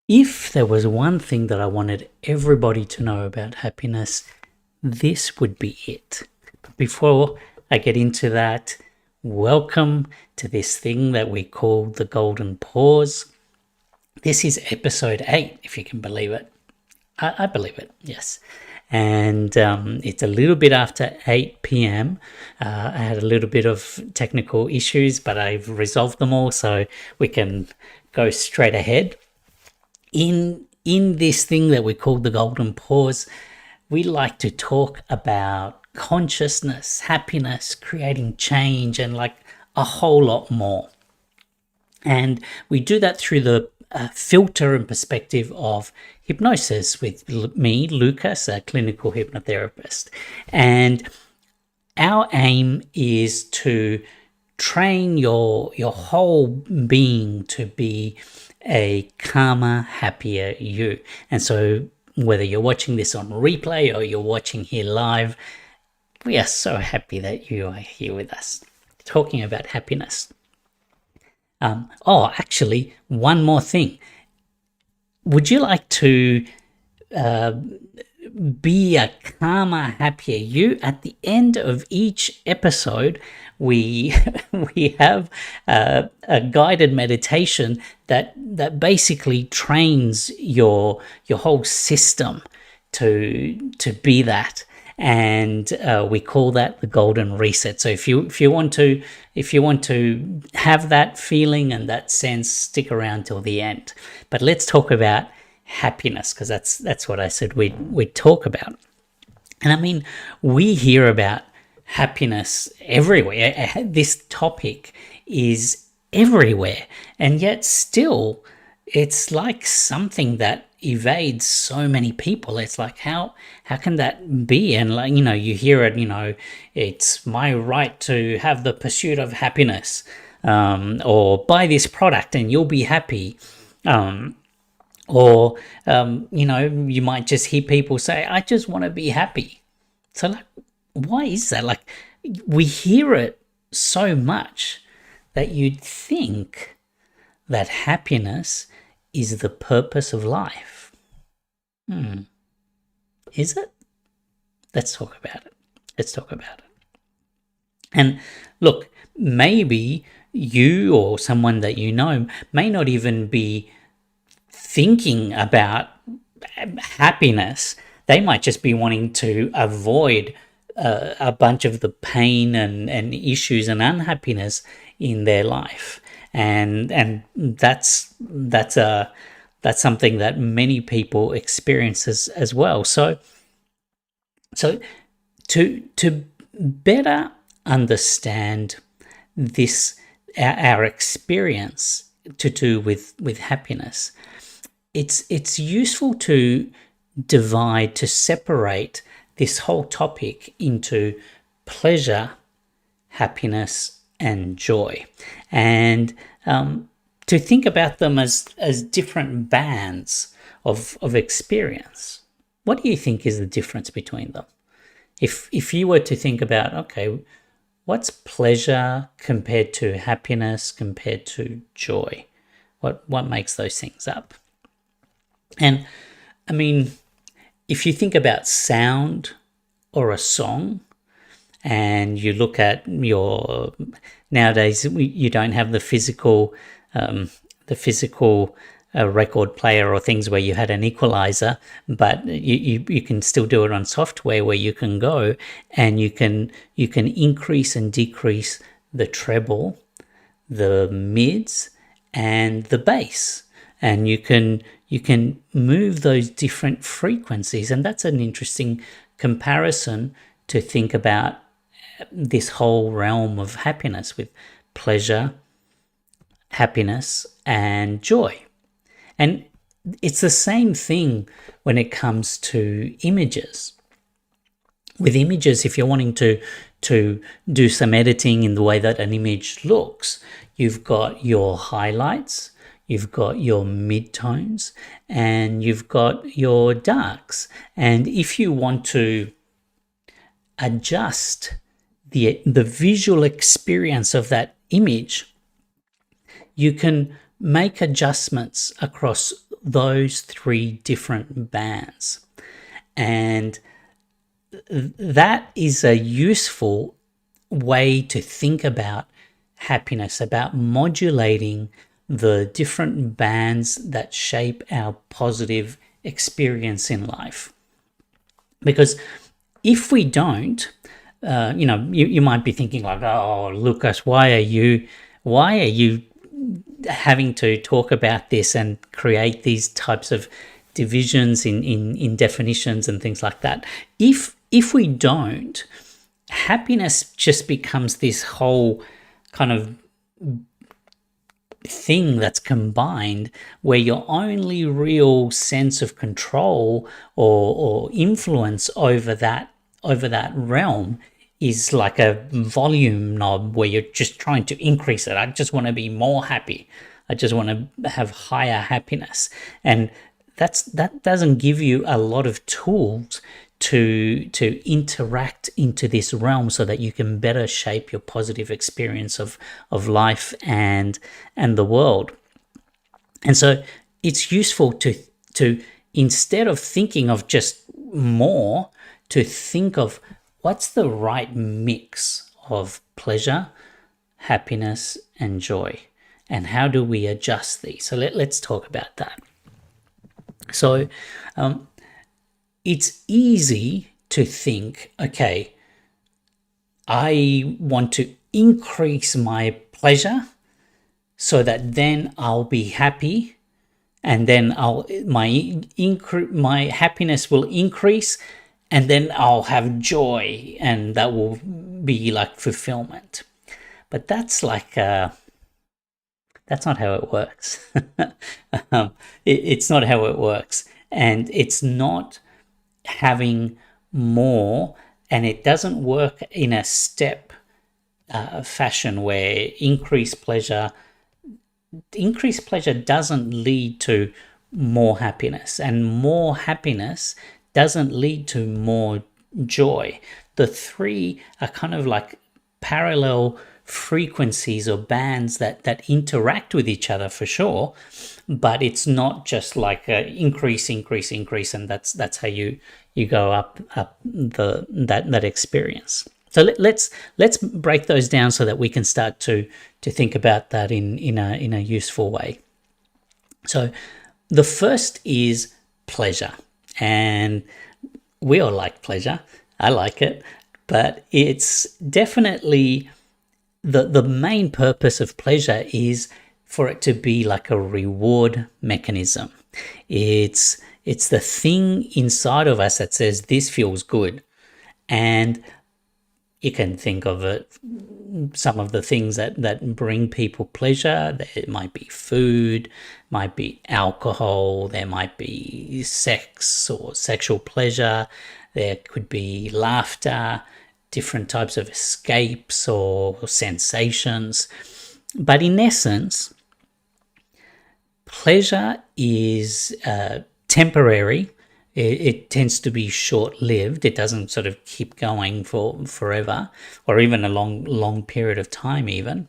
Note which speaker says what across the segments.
Speaker 1: If there was one thing that I wanted everybody to know about happiness, this would be it. But before I get into that, welcome to this thing that we call the Golden Pause. This is episode 8, if you can believe it. I believe it, yes. And it's a little bit after 8 p.m. I had a little bit of technical issues, but I've resolved them all, so we can go straight ahead. In this thing that we call the Golden Pause, we like to talk about consciousness, happiness, creating change, and like a whole lot more. And we do that through the filter and perspective of hypnosis with me, Lucas, a clinical hypnotherapist. And our aim is to train your whole being to be a calmer, happier you. And so whether you're watching this on replay or you're watching here live, we are so happy that you are here with us talking about happiness. Actually, one more thing. Would you like to be a calmer, happier you? At the end of each episode, we have a guided meditation that basically trains your whole system to be that, and we call that the golden reset. So if you want to have that feeling and that sense, stick around till the end. But let's talk about happiness, because that's what I said we'd talk about. And I mean, we hear about happiness everywhere. This topic is everywhere, and yet still it's like something that evades so many people. It's like, how can that be? And like, you hear it, it's my right to have the pursuit of happiness, or buy this product and you'll be happy. Or you might just hear people say, I just want to be happy. So like, why is that? Like, we hear it so much that you'd think that happiness is the purpose of life. Is it? Let's talk about it. And look, maybe you or someone that you know may not even be thinking about happiness. They might just be wanting to avoid a bunch of the pain and issues and unhappiness in their life, and that's something that many people experience as well. So to better understand this, our experience to do with happiness, it's useful to separate this whole topic into pleasure, happiness, and joy, and to think about them as different bands of experience. What do you think is the difference between them? If you were to think about, okay, what's pleasure compared to happiness compared to joy? What makes those things up? And I mean, if you think about sound or a song, and you look at nowadays you don't have the physical record player or things where you had an equalizer, but you can still do it on software where you can go and you can increase and decrease the treble, the mids, and the bass, and you can move those different frequencies. And that's an interesting comparison to think about this whole realm of happiness with pleasure, happiness, and joy. And it's the same thing when it comes to images. With images, if you're wanting to do some editing in the way that an image looks, you've got your highlights, you've got your midtones, and you've got your darks. And if you want to adjust the visual experience of that image, you can make adjustments across those three different bands. And that is a useful way to think about happiness, about modulating the different bands that shape our positive experience in life. Because if we don't, you might be thinking like, oh, Lucas, why are you having to talk about this and create these types of divisions in definitions and things like that? If we don't, happiness just becomes this whole kind of thing that's combined, where your only real sense of control or influence over that realm is like a volume knob where you're just trying to increase it. I just want to be more happy. I just want to have higher happiness. And that doesn't give you a lot of tools to interact into this realm so that you can better shape your positive experience of life and the world. And so it's useful to instead of thinking of just more, to think of what's the right mix of pleasure, happiness, and joy, and how do we adjust these. So let's talk about that. So it's easy to think, okay, I want to increase my pleasure so that then I'll be happy, and then my happiness will increase, and then I'll have joy, and that will be like fulfillment. But that's like that's not how it works. It's not how it works, and it's not having more, and it doesn't work in a step fashion where increased pleasure doesn't lead to more happiness, and more happiness doesn't lead to more joy. The three are kind of like parallel frequencies or bands that interact with each other for sure, but it's not just like a increase, and that's how you go up that experience. So let's break those down so that we can start to think about that in a useful way. So the first is pleasure, and we all like pleasure. I like it, but it's definitely the main purpose of pleasure is for it to be like a reward mechanism. It's the thing inside of us that says this feels good. And you can think of it, some of the things that bring people pleasure. It might be food, might be alcohol, there might be sex or sexual pleasure, there could be laughter, different types of escapes or sensations. But in essence, pleasure is temporary. It tends to be short-lived. It doesn't sort of keep going for forever, or even a long period of time even.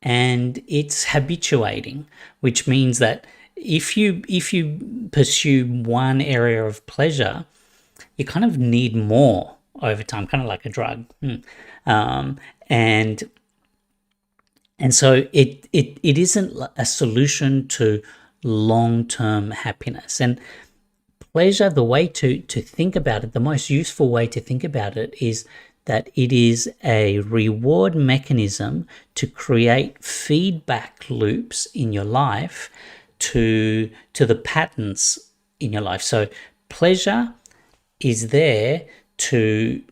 Speaker 1: And it's habituating, which means that if you pursue one area of pleasure, you kind of need more over time, kind of like a drug. And so it isn't a solution to long-term happiness. And pleasure, the way to think about it, the most useful way to think about it is that it is a reward mechanism to create feedback loops in your life to the patterns in your life. So pleasure is there to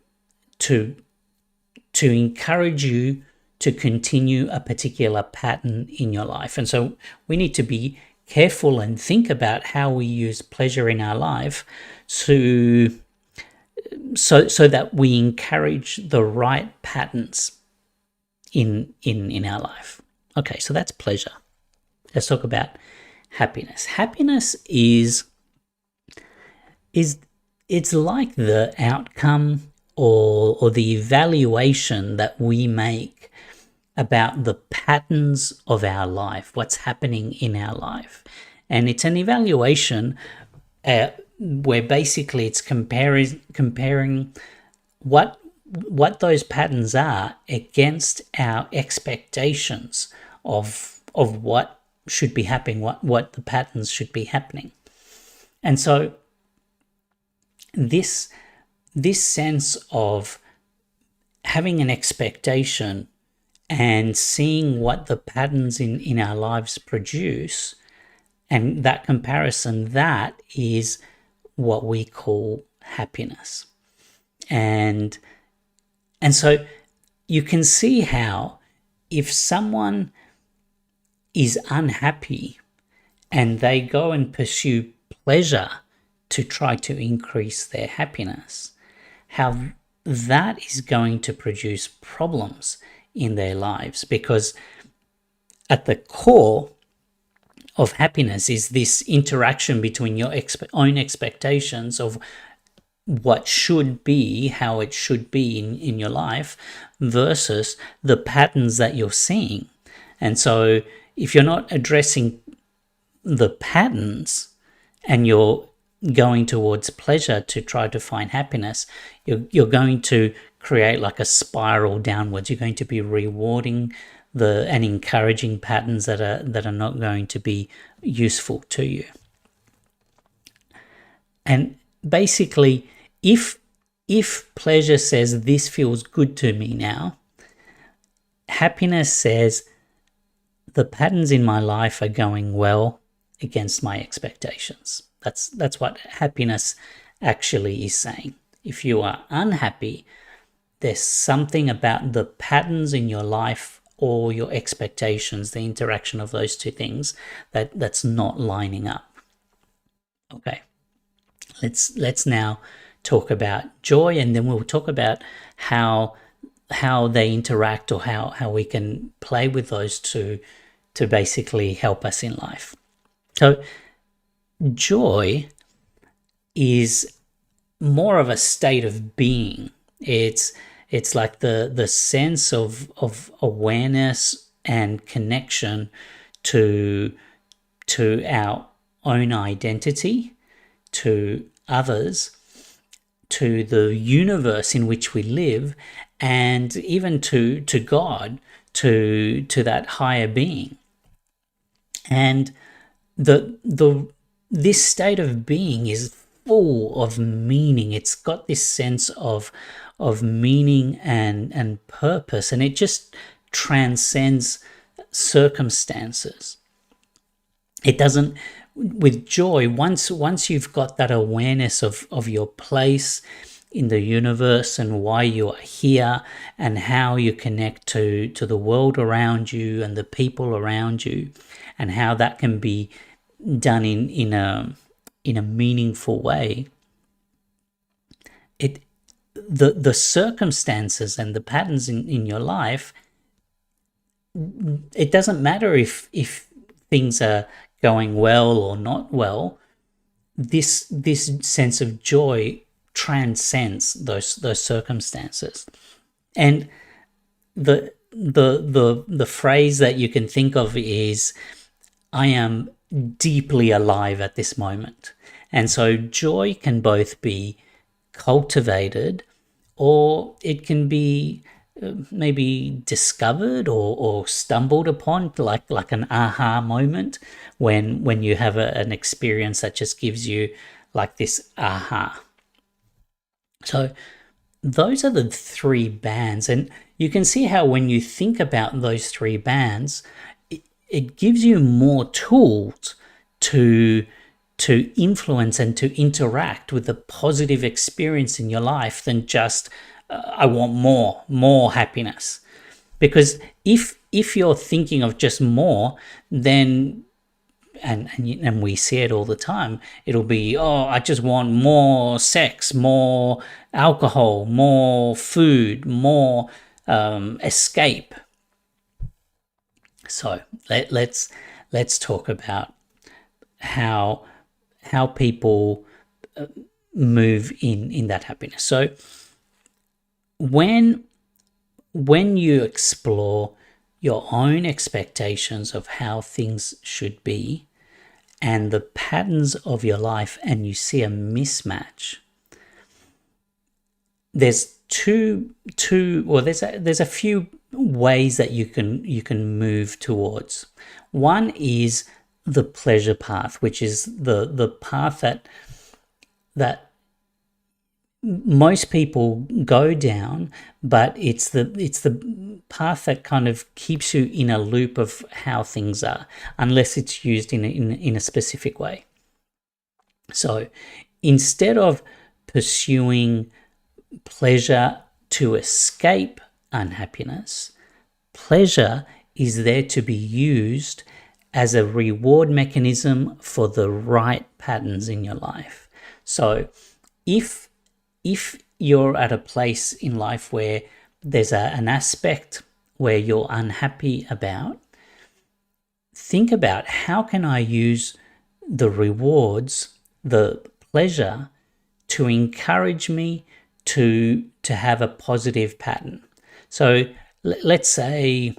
Speaker 1: encourage you to continue a particular pattern in your life. And so we need to be careful and think about how we use pleasure in our life so that we encourage the right patterns in our life. Okay, so that's pleasure. Let's talk about happiness. Happiness is it's like the outcome or the evaluation that we make about the patterns of our life, what's happening in our life. And it's an evaluation where basically it's comparing what those patterns are against our expectations of what should be happening, what the patterns should be happening. And so this sense of having an expectation and seeing what the patterns in our lives produce, and that comparison, that is what we call happiness. And so you can see how if someone is unhappy and they go and pursue pleasure to try to increase their happiness, how that is going to produce problems in their lives, because at the core of happiness is this interaction between your own expectations of what should be, how it should be in your life, versus the patterns that you're seeing. And so if you're not addressing the patterns and you're going towards pleasure to try to find happiness, you're going to create like a spiral downwards. You're going to be rewarding and encouraging patterns that are not going to be useful to you. And basically, if pleasure says this feels good to me now, happiness says the patterns in my life are going well against my expectations. That's what happiness actually is saying. If you are unhappy, there's something about the patterns in your life or your expectations, the interaction of those two things, that's not lining up. Okay, let's now talk about joy, and then we'll talk about how they interact, or how we can play with those two to basically help us in life. So joy is more of a state of being. It's like the sense of awareness and connection to our own identity, to others, to the universe in which we live, and even to God, to that higher being. And this state of being is full of meaning. It's got this sense of meaning and purpose, and it just transcends circumstances. It doesn't, with joy, once you've got that awareness of your place in the universe and why you are here and how you connect to the world around you and the people around you, and how that can be done in a meaningful way, the circumstances and the patterns in your life, it doesn't matter if things are going well or not well. This sense of joy transcends those circumstances. And the phrase that you can think of is, I am deeply alive at this moment. And so joy can both be cultivated, or it can be maybe discovered or stumbled upon, like an aha moment when you have an experience that just gives you like this aha. So those are the three bands, and you can see how when you think about those three bands, it gives you more tools to influence and to interact with the positive experience in your life than just I want more happiness. Because if you're thinking of just more, then and we see it all the time, it'll be, oh, I just want more sex, more alcohol, more food, more escape. So let's talk about how people move in that happiness. So when you explore your own expectations of how things should be, and the patterns of your life and you see a mismatch, there's there's a few ways that you can move towards. One is the pleasure path, which is the path that most people go down, but it's the path that kind of keeps you in a loop of how things are, unless it's used in a specific way. So instead of pursuing pleasure to escape unhappiness, pleasure is there to be used as a reward mechanism for the right patterns in your life. So if you're at a place in life where there's an aspect where you're unhappy about, think about, how can I use the rewards, the pleasure, to encourage me to have a positive pattern. So let's say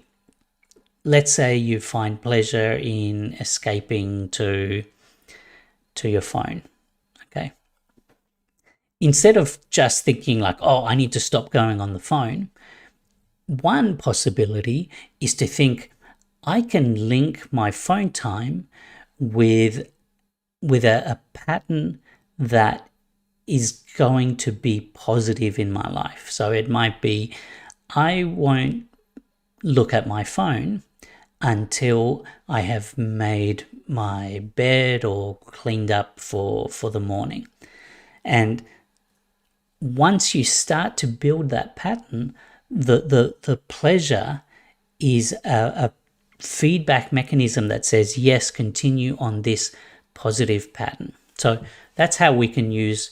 Speaker 1: you find pleasure in escaping to your phone. Okay. Instead of just thinking like, oh, I need to stop going on the phone, one possibility is to think, I can link my phone time with a pattern that is going to be positive in my life. So it might be, I won't look at my phone until I have made my bed or cleaned up for the morning. And once you start to build that pattern, the pleasure is a feedback mechanism that says, yes, continue on this positive pattern. So that's how we can use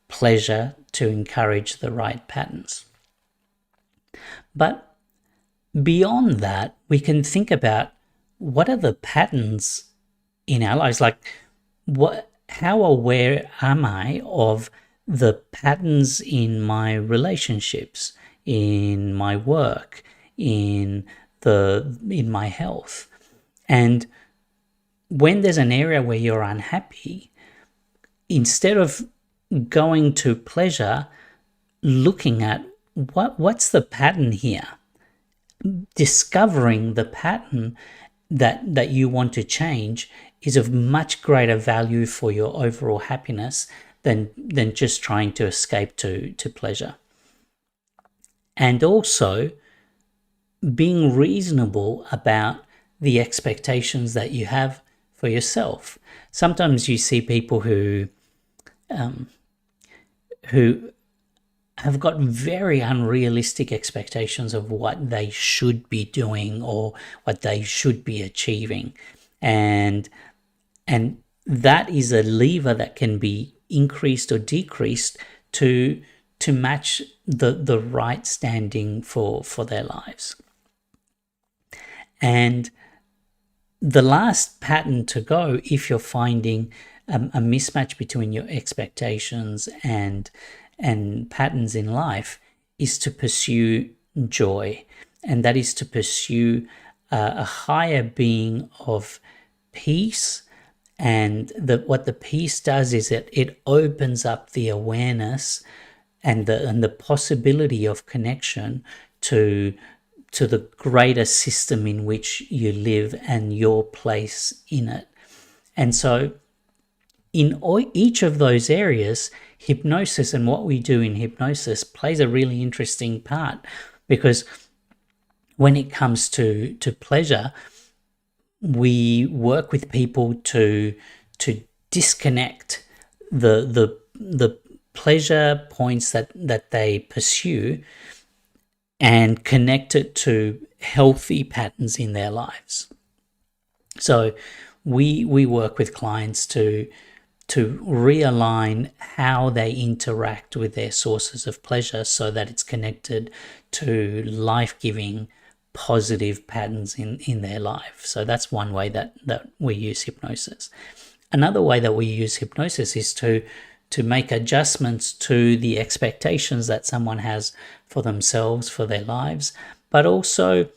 Speaker 1: pleasure to encourage the right patterns. But beyond that, we can think about, what are the patterns in our lives? Like, how aware am I of the patterns in my relationships, in my work, in my health? And when there's an area where you're unhappy, instead of going to pleasure, looking at what's the pattern here, discovering the pattern that you want to change is of much greater value for your overall happiness than just trying to escape to pleasure. And also being reasonable about the expectations that you have for yourself. Sometimes you see people who have got very unrealistic expectations of what they should be doing or what they should be achieving. And that is a lever that can be increased or decreased to match the right standing for their lives. And the last pattern to go, if you're finding a mismatch between your expectations and patterns in life, is to pursue joy. And that is to pursue a higher being of peace. And what the peace does is it opens up the awareness and the possibility of connection to the greater system in which you live and your place in it. And so in each of those areas, hypnosis and what we do in hypnosis plays a really interesting part, because when it comes to pleasure, we work with people to disconnect the pleasure points that they pursue and connect it to healthy patterns in their lives. So we work with clients to realign how they interact with their sources of pleasure so that it's connected to life-giving, positive patterns in their life. So that's one way that we use hypnosis. Another way that we use hypnosis is to make adjustments to the expectations that someone has for themselves, for their lives, but also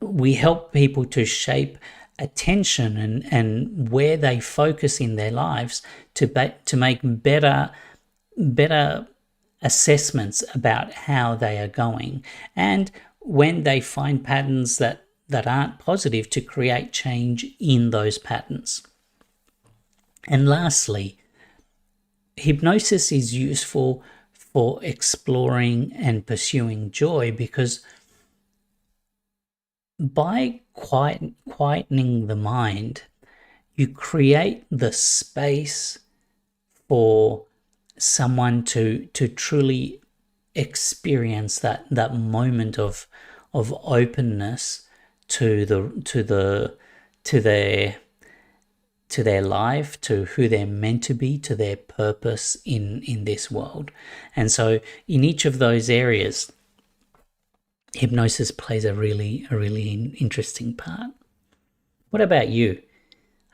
Speaker 1: we help people to shape attention and where they focus in their lives to make better assessments about how they are going, and when they find patterns that aren't positive, to create change in those patterns. And lastly, hypnosis is useful for exploring and pursuing joy, because by quietening the mind, you create the space for someone to truly experience that moment of openness to their life, to who they're meant to be, to their purpose in this world. And so in each of those areas, hypnosis plays a really interesting part. What about you?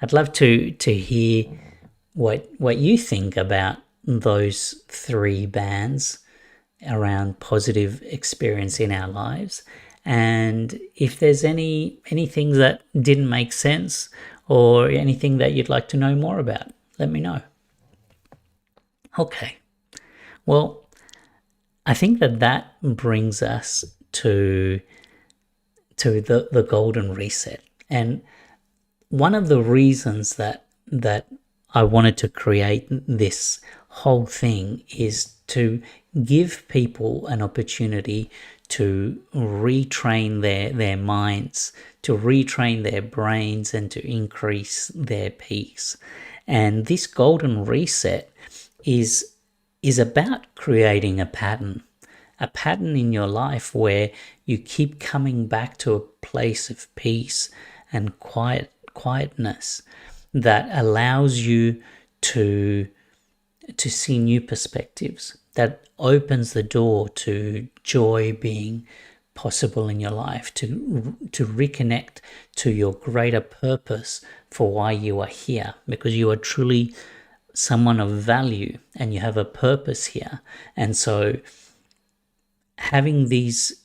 Speaker 1: I'd love to hear what you think about those three bands around positive experience in our lives, and if there's any things that didn't make sense or anything that you'd like to know more about, let me know. Okay, well, I think that brings us to the golden reset. And one of the reasons that I wanted to create this whole thing is to give people an opportunity to retrain their minds, to retrain their brains, and to increase their peace. And this golden reset is about creating a pattern in your life where you keep coming back to a place of peace and quietness that allows you to see new perspectives, that opens the door to joy being possible in your life, to reconnect to your greater purpose for why you are here, because you are truly someone of value and you have a purpose here. And so having these,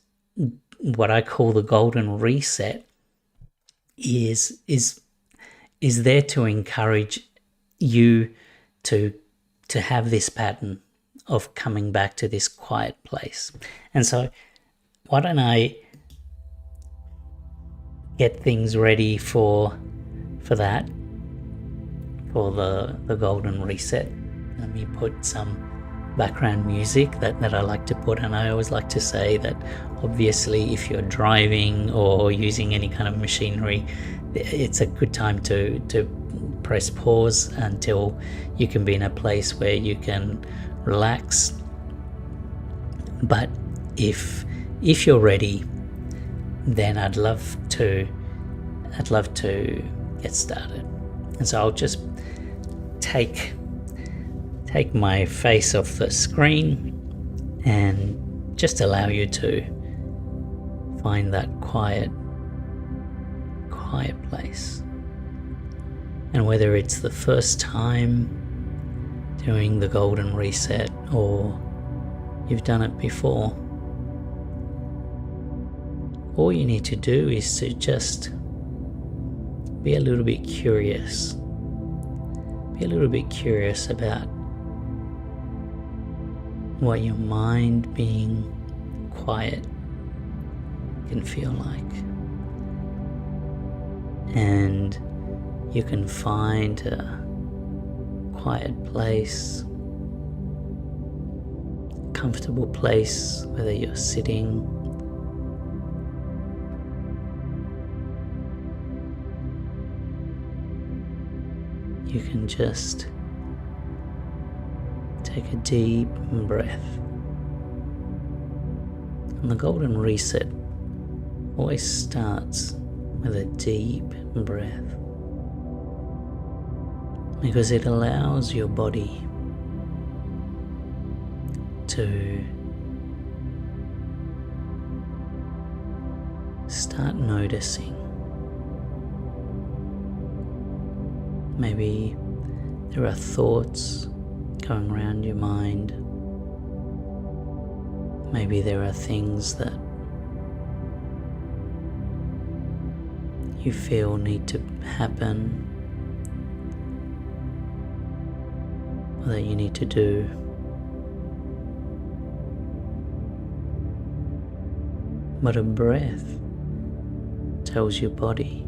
Speaker 1: what I call the golden reset, is there to encourage you to have this pattern of coming back to this quiet place. And so why don't I get things ready for that, for the golden reset. Let me put some background music that I like to put, and I always like to say that obviously if you're driving or using any kind of machinery, it's a good time to press pause until you can be in a place where you can relax. But if you're ready, then I'd love to get started. And so I'll just take my face off the screen and just allow you to find that quiet place. And whether it's the first time doing the golden reset or you've done it before, all you need to do is to just be a little bit curious. Be a little bit curious about what your mind being quiet can feel like. And you can find a quiet place, comfortable place, whether you're sitting, you can just take a deep breath. And the golden reset always starts with a deep breath, because it allows your body to start noticing. Maybe there are thoughts going around your mind. Maybe there are things that you feel need to happen, or that you need to do. But a breath tells your body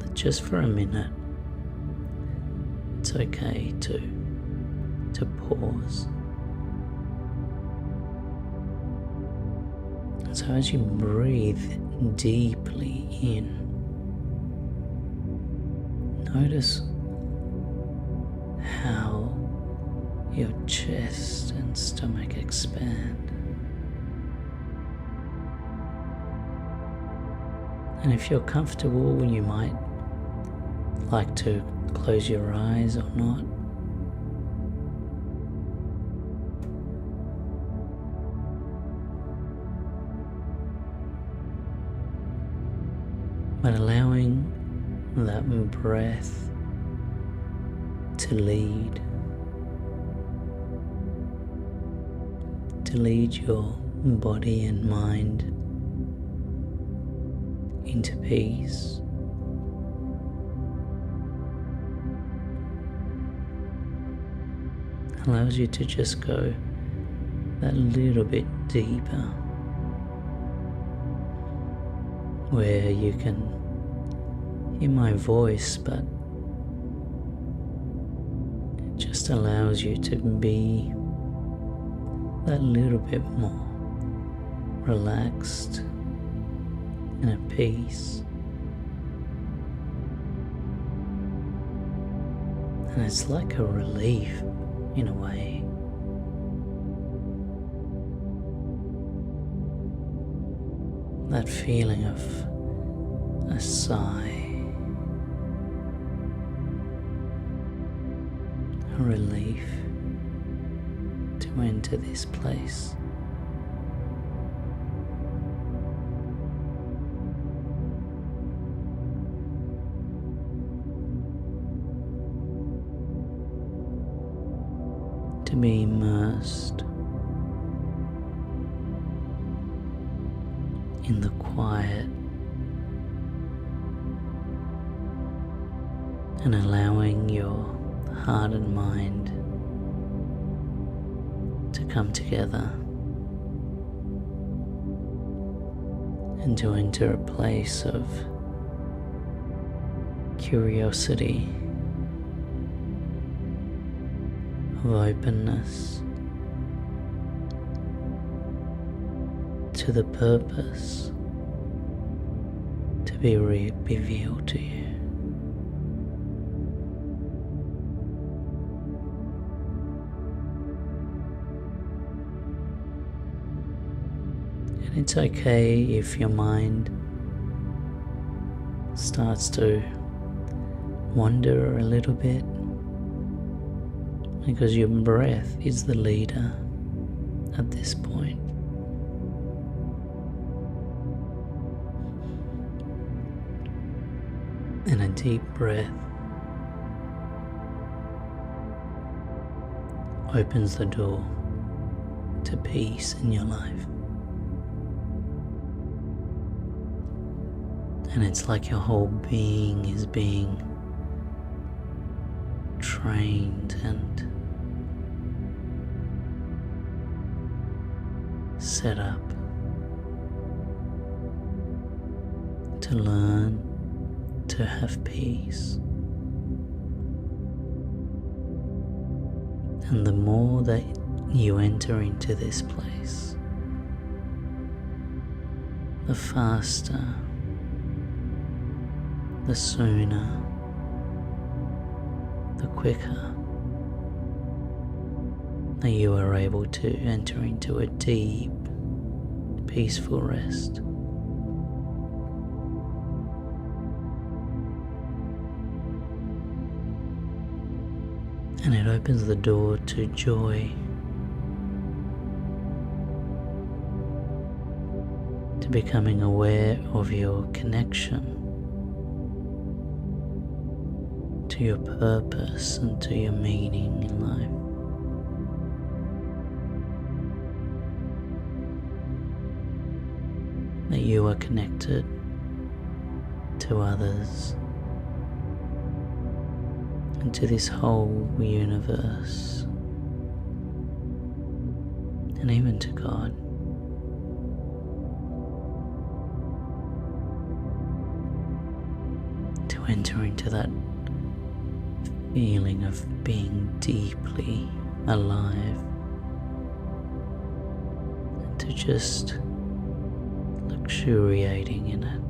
Speaker 1: that just for a minute it's okay to pause. So as you breathe deeply in, notice how your chest and stomach expand. And if you're comfortable, you might like to close your eyes or not. But allowing that breath to lead your body and mind into peace. Allows you to just go that little bit deeper, where you can hear my voice, but it just allows you to be that little bit more relaxed and at peace. And it's like a relief in a way. That feeling of a sigh, a relief to enter this place. To be immersed in the quiet and allowing your heart and mind to come together and to enter a place of curiosity, of openness to the purpose to be revealed to you. And it's okay if your mind starts to wander a little bit, because your breath is the leader at this point. And a deep breath opens the door to peace in your life. And it's like your whole being is being trained and set up to learn to have peace. And the more that you enter into this place, the faster, the sooner, the quicker that you are able to enter into a deep, peaceful rest. And it opens the door to joy, to becoming aware of your connection to your purpose and to your meaning in life. that you are connected to others and to this whole universe, and even to God. To enter into that feeling of being deeply alive, and to just luxuriating in it.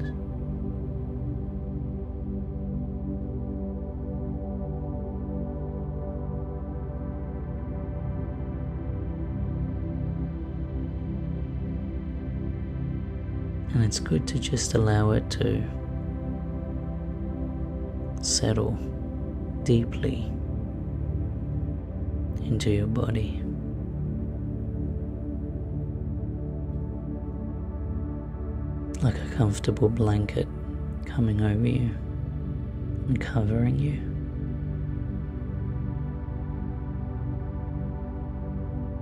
Speaker 1: And it's good to just allow it to settle deeply into your body. Like a comfortable blanket coming over you and covering you.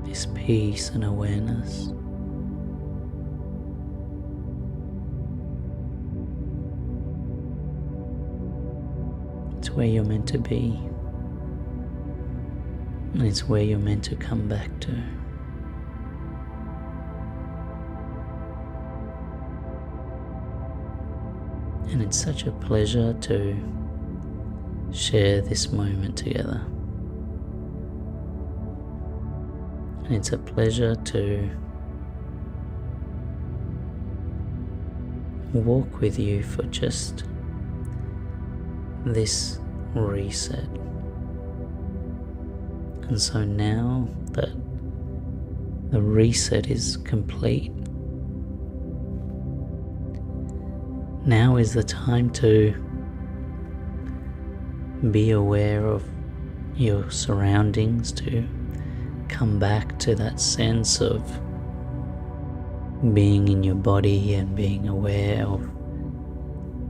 Speaker 1: This peace and awareness. It's where you're meant to be, and it's where you're meant to come back to. And it's such a pleasure to share this moment together. And it's a pleasure to walk with you for just this reset. And so now that the reset is complete, now is the time to be aware of your surroundings, to come back to that sense of being in your body and being aware of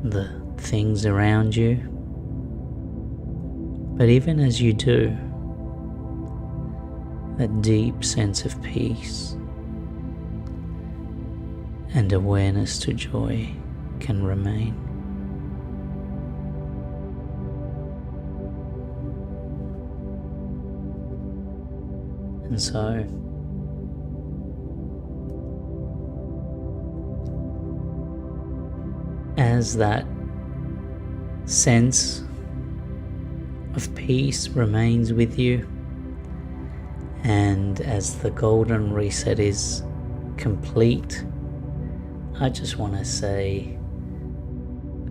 Speaker 1: the things around you. But even as you do, that deep sense of peace and awareness to joy can remain. And so, as that sense of peace remains with you, and as the golden reset is complete, I just want to say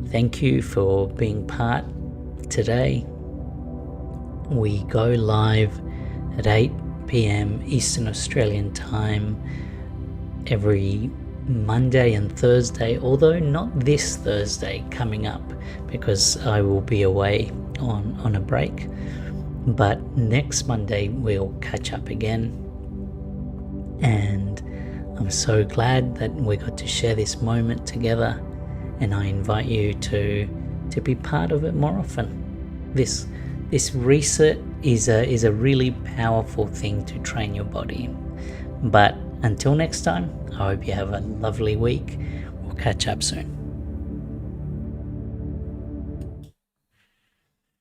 Speaker 1: thank you for being part today. We go live at 8 p.m. Eastern Australian time every Monday and Thursday, although not this Thursday coming up because I will be away on a break. But next Monday we'll catch up again, and I'm so glad that we got to share this moment together, and I invite you to be part of it more often. This reset is a really powerful thing to train your body. But until next time, I hope you have a lovely week. We'll catch up soon.